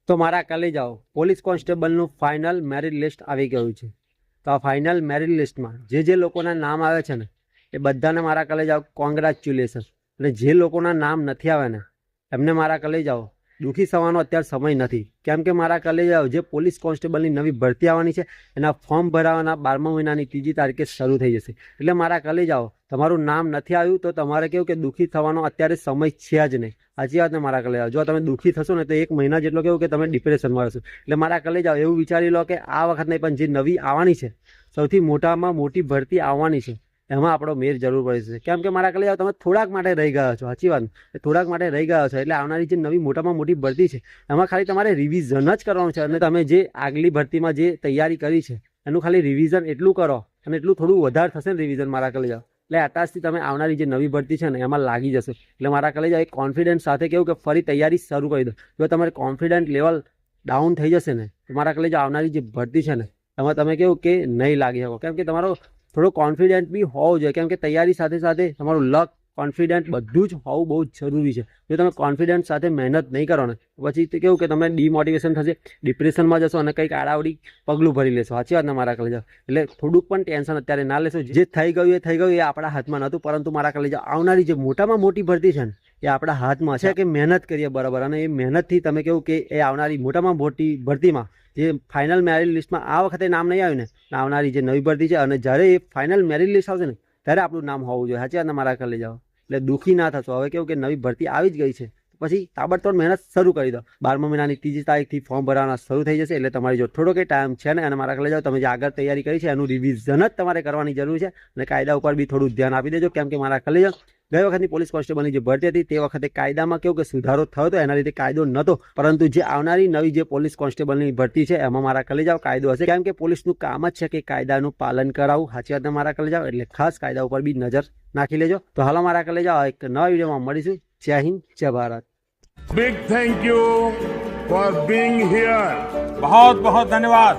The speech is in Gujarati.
તો મારા કલેજાઓ પોલીસ કોન્સ્ટેબલનું ફાઇનલ મેરિટ લિસ્ટ આવી ગયું છે। તો આ ફાઇનલ મેરિટ લિસ્ટમાં જે લોકોના નામ આવે છે ને એ બધાને મારા કલેજાઓ કોંગ્રેચ્યુલેશન। અને જે લોકોના નામ નથી આવે ને એમને મારા કલેજાઓ દુઃખી થવાનો અત્યારે સમય નથી, કેમ કે મારા કલેજાઓ જે પોલીસ કોન્સ્ટેબલની નવી ભરતી આવવાની છે એના ફોર્મ ભરાવાના 12મા મહિનાની 3જી તારીખે શરૂ થઈ જશે। એટલે મારા કલેજાઓ તમારું નામ નથી આવ્યું તો તમારે કેવું કે દુઃખી થવાનો અત્યારે સમય છે જ નહીં। સાચી વાત ને મારા કલેજાઓ, જો તમે દુઃખી થશો ને તો 1 મહિના જેટલો કેવું કે તમે ડિપ્રેશનમાં રહેશો। એટલે મારા કલેજાઓ એવું વિચારી લો કે આ વખત નહીં પણ જે નવી આવવાની છે, સૌથી મોટામાં મોટી ભરતી આવવાની છે, એમાં આપણો મેર જરૂર પડે છે। કેમ કે મારા કલેજાઓ તમે થોડાક માટે રહી ગયા છો, સાચી વાત, થોડાક માટે રહી ગયા છો। એટલે આવનારી જે નવી મોટામાં મોટી ભરતી છે એમાં ખાલી તમારે રિવિઝન જ કરવાનું છે। અને તમે જે આગલી ભરતીમાં જે તૈયારી કરી છે એનું ખાલી રિવિઝન એટલું કરો અને એટલું થોડું વધારે થશે ને રિવિઝન મારા કલેજાઓ, એટલે આતાજથી તમે આવનારી જે નવી ભરતી છે ને એમાં લાગી જશે। એટલે મારા કલેજાઓ એક કોન્ફિડન્સ સાથે કેવું કે ફરી તૈયારી શરૂ કરી દો। જો તમારે કોન્ફિડન્ટ લેવલ ડાઉન થઈ જશે ને તો મારા કલેજાઓ આવનારી જે ભરતી છે ને એમાં તમે કેવું કે નહીં લાગી શકો। કેમ કે તમારો થોડો કોન્ફિડન્ટ બી હોવો જોઈએ, કેમ કે તૈયારી સાથે સાથે તમારું લક, કોન્ફિડન્ટ બધું જ હોવું બહુ જ જરૂરી છે। જો તમે કોન્ફિડન્સ સાથે મહેનત નહીં કરો ને પછી તે કેવું કે તમે ડિમોટિવેશન થશે, ડિપ્રેશનમાં જશો અને કંઈક આડાવડી પગલું ભરી લેશો। સાચી વાત ને મારા કલેજાઓ, એટલે થોડુંક પણ ટેન્શન અત્યારે ના લેશો। જે થઈ ગયું એ આપણા હાથમાં નહોતું, પરંતુ મારા કલેજાઓ આવનારી જે મોટામાં મોટી ભરતી છે ને એ આપણા હાથમાં છે કે મહેનત કરીએ બરાબર, અને એ મહેનતથી તમે કેવું કે એ આવનારી મોટામાં મોટી ભરતીમાં જે ફાઇનલ મેરિટ લિસ્ટમાં આ વખતે નામ નહીં આવ્યું ને આવનારી જે નવી ભરતી છે, અને જ્યારે એ ફાઇનલ મેરિટ લિસ્ટ આવશે ને ત્યારે આપણું નામ હોવું જોઈએ। સાચી વાત ને મારા કલેજાઓ, એટલે દુઃખી ના થશો। હવે કેવું કે નવી ભરતી આવી જ ગઈ છે પછી તાબડતોડ મહેનત શરૂ કરી દો। 12મા મહિનાની 3જી તારીખથી ફોર્મ ભરવાના શરૂ થઈ જશે। એટલે તમારી જો થોડો કંઈ ટાઈમ છે ને, અને મારા કલેજાઓ તમે જે આગળ તૈયારી કરી છે એનું રિવિઝન જ તમારે કરવાની જરૂર છે। અને કાયદા ઉપર બી થોડું ધ્યાન આપી દેજો, કેમ કે મારા કલેજાઓ ગઈ વખતની પોલીસ કોન્સ્ટેબલની જે ભરતી હતી તે વખતે કાયદામાં કેવું કે સુધારો થયો હતો, એના લીધે કાયદો નહોતો, પરંતુ જે આવનારી નવી જે પોલીસ કોન્સ્ટેબલની ભરતી છે એમાં મારા કલેજાઓ કાયદો હશે। કેમ કે પોલીસનું કામ જ છે કે કાયદાનું પાલન કરાવવું। સાચી વાત મારા કલેજાઓ, એટલે ખાસ કાયદા ઉપર બી નજર નાખી લેજો। તો હાલો મારા કલેજાઓ એક નવા વિડીયોમાં મળીશું। જય હિન્દ, જય Bharat. Big thank you for being here. बहुत बहुत धन्यवाद।